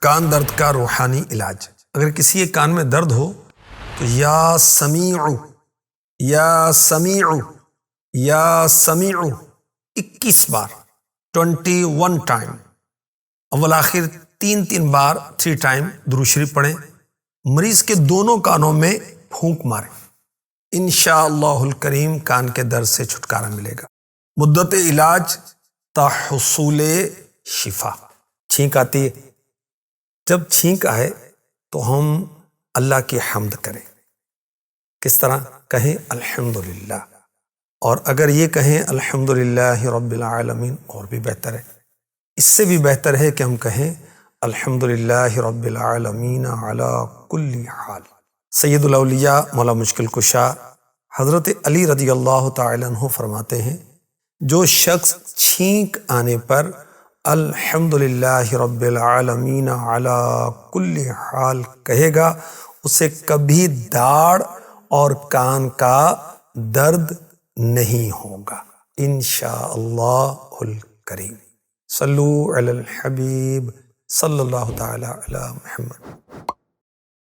کان درد کا روحانی علاج۔ اگر کسی کے کان میں درد ہو تو یا سمیع یا سمیع یا سمیع 21 بار 21 ٹائم، اول آخر 3 بار 3 ٹائم درود شریف پڑھیں۔ مریض کے دونوں کانوں میں پھونک ماریں، انشاءاللہ الکریم کان کے درد سے چھٹکارا ملے گا۔ مدت علاج تا حصول شفا۔ چھینک آتی ہے، جب چھینک آئے تو ہم اللہ کی حمد کریں۔ کس طرح کہیں؟ الحمدللہ۔ اور اگر یہ کہیں الحمدللہ رب العالمین اور بھی بہتر ہے، اس سے بھی بہتر ہے کہ ہم کہیں الحمدللہ رب العالمین علی کل حال۔ سید الاولیاء مولا مشکل کشا حضرت علی رضی اللہ تعالی عنہ فرماتے ہیں، جو شخص چھینک آنے پر الحمدللہ رب العالمین علی کل حال کہے گا، اسے کبھی داڑھ اور کان کا درد نہیں ہوگا انشاءاللہ الکریم۔ صلو علی الحبیب صلی اللہ تعالی علی محمد۔